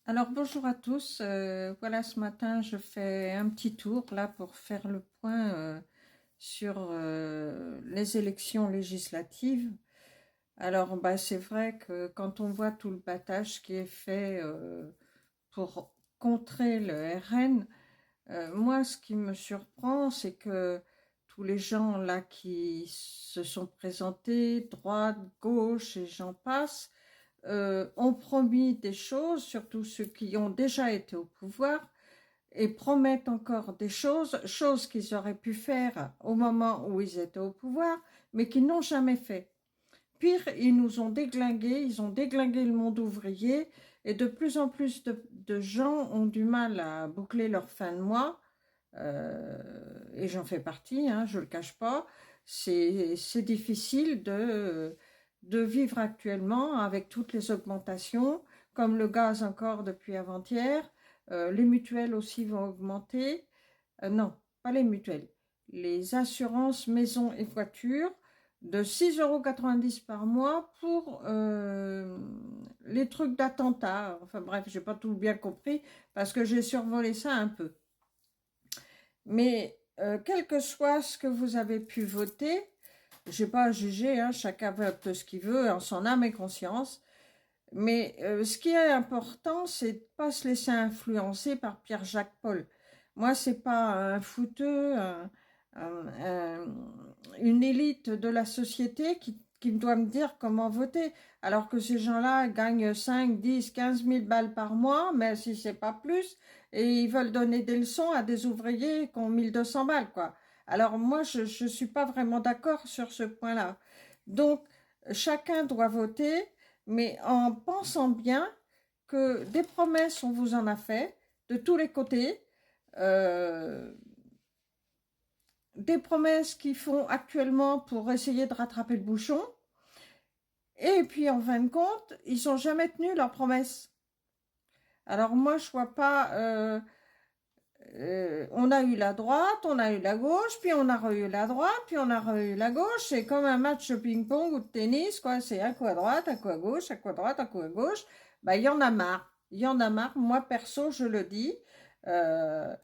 Alors bonjour à tous. Voilà, ce matin je fais un petit tour là pour faire le point sur les élections législatives. Alors c'est vrai que quand on voit tout le battage qui est fait pour contrer le RN, moi ce qui me surprend c'est que tous les gens là qui se sont présentés, droite, gauche et j'en passe, ont promis des choses, surtout ceux qui ont déjà été au pouvoir, et promettent encore des choses, choses qu'ils auraient pu faire au moment où ils étaient au pouvoir, mais qu'ils n'ont jamais fait. Pire, ils nous ont déglingués, ils ont déglingué le monde ouvrier, et de plus en plus de gens ont du mal à boucler leur fin de mois, et j'en fais partie, hein, je ne le cache pas. C'est difficile de vivre actuellement avec toutes les augmentations, comme le gaz encore depuis avant-hier. Les mutuelles aussi vont augmenter. Non, pas les mutuelles. Les assurances maison et voiture de 6,90 € par mois pour les trucs d'attentat. Enfin bref, j'ai pas tout bien compris parce que j'ai survolé ça un peu. Mais quel que soit ce que vous avez pu voter, je n'ai pas à juger, hein, chacun vote ce qu'il veut en son âme et conscience. Mais ce qui est important, c'est de ne pas se laisser influencer par Pierre-Jacques Paul. Moi, ce n'est pas un fouteux, une élite de la société qui doit me dire comment voter, alors que ces gens-là gagnent 5, 10, 15 000 balles par mois, mais si c'est pas plus, et ils veulent donner des leçons à des ouvriers qui ont 1200 balles, quoi. Alors moi, je ne suis pas vraiment d'accord sur ce point-là. Donc, chacun doit voter, mais en pensant bien que des promesses, on vous en a fait, de tous les côtés, euh, des promesses qu'ils font actuellement pour essayer de rattraper le bouchon, et puis en fin de compte, ils n'ont jamais tenu leurs promesses. Alors moi, je vois pas. On a eu la droite, on a eu la gauche, puis on a eu la droite, puis on a eu la gauche. C'est comme un match de ping-pong ou de tennis, quoi. C'est un coup à droite, un coup à gauche, un coup à droite, un coup à gauche. Il y en a marre. Il y en a marre. Moi, perso, je le dis. Euh,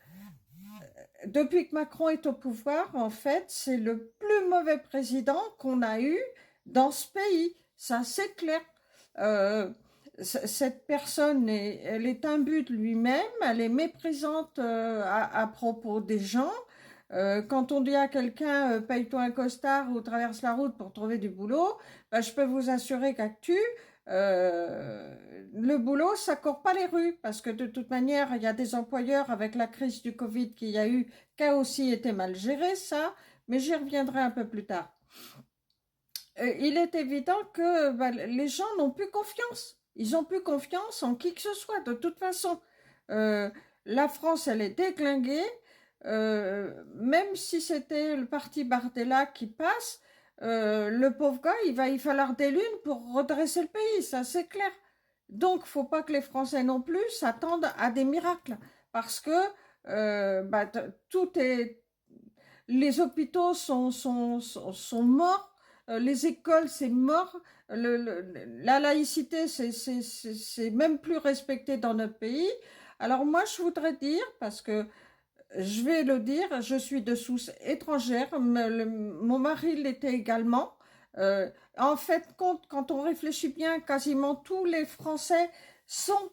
Depuis que Macron est au pouvoir, en fait, c'est le plus mauvais président qu'on a eu dans ce pays. Ça, c'est clair. Euh, cette personne, elle est imbue de lui-même, elle est méprisante à propos des gens. Quand on dit à quelqu'un paye-toi un costard ou traverse la route pour trouver du boulot, je peux vous assurer qu'actu, euh, le boulot, ça court pas les rues parce que de toute manière, il y a des employeurs avec la crise du Covid qu'il y a eu qui a aussi été mal géré, ça, mais j'y reviendrai un peu plus tard. Il est évident que les gens n'ont plus confiance. Ils n'ont plus confiance en qui que ce soit. De toute façon, euh, la France, elle est déglinguée. Même si c'était le parti Bardella qui passe, le pauvre gars, il va y falloir des lunes pour redresser le pays, ça c'est clair. Donc, faut pas que les Français non plus s'attendent à des miracles, parce que tout est, les hôpitaux sont morts, les écoles, c'est mort, la laïcité, c'est même plus respecté dans notre pays. Alors moi, je voudrais dire, parce que je vais le dire, je suis de souche étrangère, mon mari l'était également. En fait, quand on réfléchit bien, quasiment tous les Français sont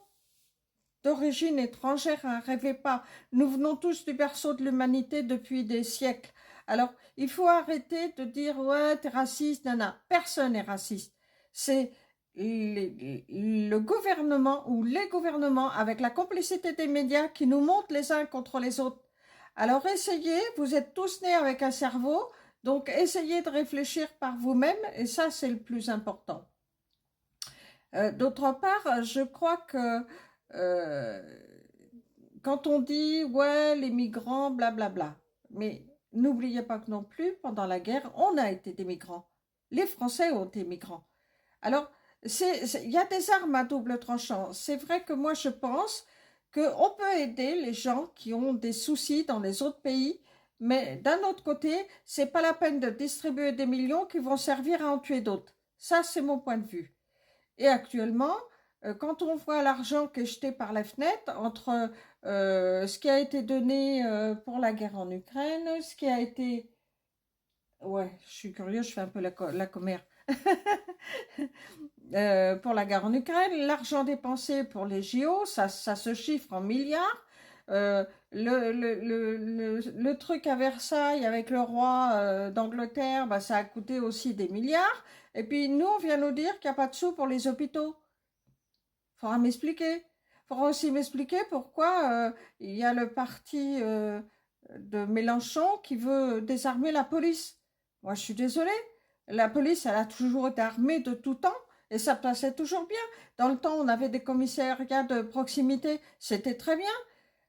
d'origine étrangère, hein, rêvez pas. Nous venons tous du berceau de l'humanité depuis des siècles. Alors, il faut arrêter de dire ouais, t'es raciste, nana. Personne n'est raciste. C'est le gouvernement ou les gouvernements, avec la complicité des médias, qui nous montent les uns contre les autres. Alors, essayez, vous êtes tous nés avec un cerveau, donc essayez de réfléchir par vous-même, et ça, c'est le plus important. D'autre part, je crois que euh, quand on dit ouais les migrants blablabla, mais n'oubliez pas que non plus pendant la guerre on a été des migrants, les Français ont été migrants. Alors il y a des armes à double tranchant. C'est vrai que moi je pense qu'on peut aider les gens qui ont des soucis dans les autres pays, mais d'un autre côté c'est pas la peine de distribuer des millions qui vont servir à en tuer d'autres. Ça c'est mon point de vue. Et actuellement, quand on voit l'argent qui est jeté par la fenêtre entre ce qui a été donné pour la guerre en Ukraine, ce qui a été... Ouais, je suis curieuse, je fais un peu la commère. Pour la guerre en Ukraine, l'argent dépensé pour les JO, ça se chiffre en milliards. Le truc à Versailles avec le roi d'Angleterre, bah, ça a coûté aussi des milliards. Et puis nous, on vient nous dire qu'il n'y a pas de sous pour les hôpitaux. Faudra m'expliquer. Faudra aussi m'expliquer pourquoi il y a le parti de Mélenchon qui veut désarmer la police. Moi, je suis désolée. La police, elle a toujours été armée de tout temps et ça passait toujours bien. Dans le temps, on avait des commissariats de proximité, c'était très bien.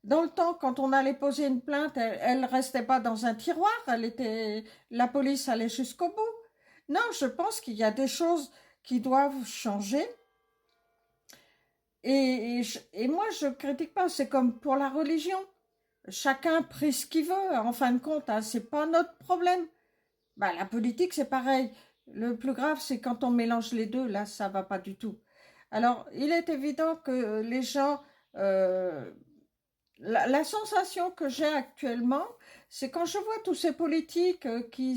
Dans le temps, quand on allait poser une plainte, elle restait pas dans un tiroir, la police allait jusqu'au bout. Non, je pense qu'il y a des choses qui doivent changer. Et moi, je critique pas, c'est comme pour la religion. Chacun prie ce qu'il veut, en fin de compte, hein, c'est pas notre problème. Bah, la politique, c'est pareil. Le plus grave, c'est quand on mélange les deux, là, ça va pas du tout. Alors, il est évident que les gens... la sensation que j'ai actuellement, c'est quand je vois tous ces politiques qui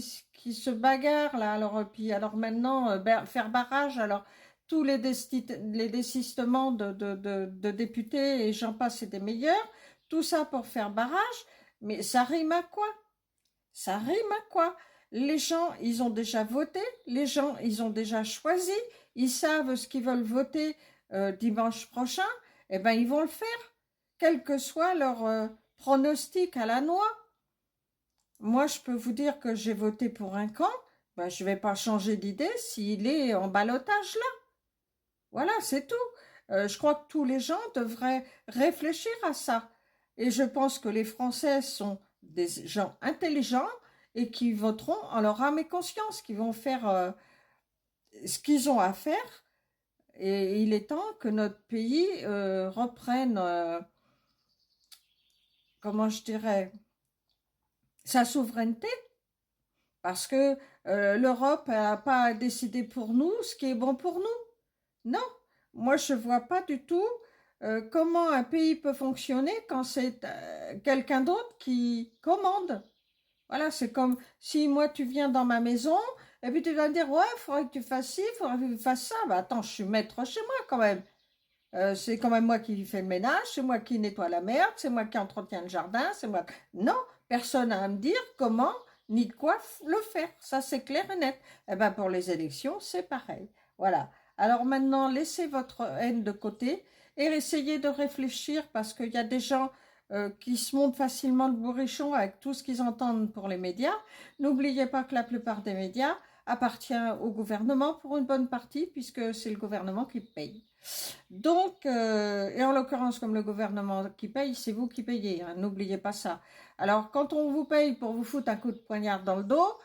se bagarrent, là, alors maintenant, faire barrage, alors tous les désistements de députés, et j'en passe, c'est des meilleurs, tout ça pour faire barrage, mais ça rime à quoi? Ça rime à quoi? Les gens, ils ont déjà voté, les gens, ils ont déjà choisi, ils savent ce qu'ils veulent voter dimanche prochain, et ben ils vont le faire, quel que soit leur pronostic à la noix. Moi, je peux vous dire que j'ai voté pour un camp, ben, je ne vais pas changer d'idée s'il est en ballottage là. Voilà, c'est tout. Je crois que tous les gens devraient réfléchir à ça. Et je pense que les Français sont des gens intelligents et qui voteront en leur âme et conscience, qui vont faire ce qu'ils ont à faire. Et il est temps que notre pays reprenne, comment je dirais, sa souveraineté, parce que l'Europe n'a pas décidé pour nous ce qui est bon pour nous. Non, moi je ne vois pas du tout comment un pays peut fonctionner quand c'est quelqu'un d'autre qui commande. Voilà, c'est comme si moi tu viens dans ma maison et puis tu vas me dire ouais, il faudrait que tu fasses ci, il faudrait que tu fasses ça. Bah attends, je suis maître chez moi quand même. C'est quand même moi qui fais le ménage, c'est moi qui nettoie la merde, c'est moi qui entretiens le jardin, c'est moi. Non, personne n'a à me dire comment ni de quoi le faire. Ça, c'est clair et net. Eh ben, pour les élections, c'est pareil. Voilà. Alors maintenant, laissez votre haine de côté et essayez de réfléchir parce qu'il y a des gens qui se montent facilement de bourrichon avec tout ce qu'ils entendent pour les médias. N'oubliez pas que la plupart des médias appartient au gouvernement pour une bonne partie puisque c'est le gouvernement qui paye. Donc, et en l'occurrence, comme le gouvernement qui paye, c'est vous qui payez, hein, n'oubliez pas ça. Alors, quand on vous paye pour vous foutre un coup de poignard dans le dos,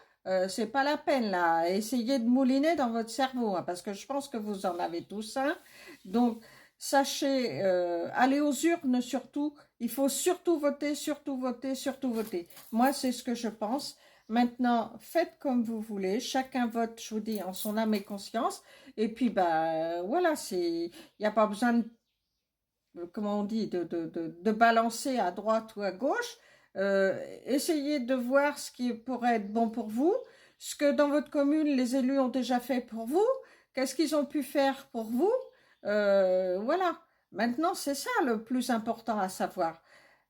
c'est pas la peine, là. Essayez de mouliner dans votre cerveau, hein, parce que je pense que vous en avez tous un. Donc, sachez, allez aux urnes surtout. Il faut surtout voter, surtout voter, surtout voter. Moi, c'est ce que je pense. Maintenant, faites comme vous voulez. Chacun vote, je vous dis, en son âme et conscience. Et puis, bah, voilà, il n'y a pas besoin de, comment on dit, de balancer à droite ou à gauche. Essayez de voir ce qui pourrait être bon pour vous, ce que dans votre commune, les élus ont déjà fait pour vous, qu'est-ce qu'ils ont pu faire pour vous. Voilà. Maintenant, c'est ça le plus important à savoir.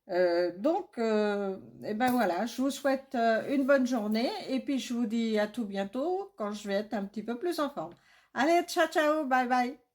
Donc, et ben voilà, je vous souhaite une bonne journée et puis je vous dis à tout bientôt quand je vais être un petit peu plus en forme. Allez, ciao, ciao, bye bye.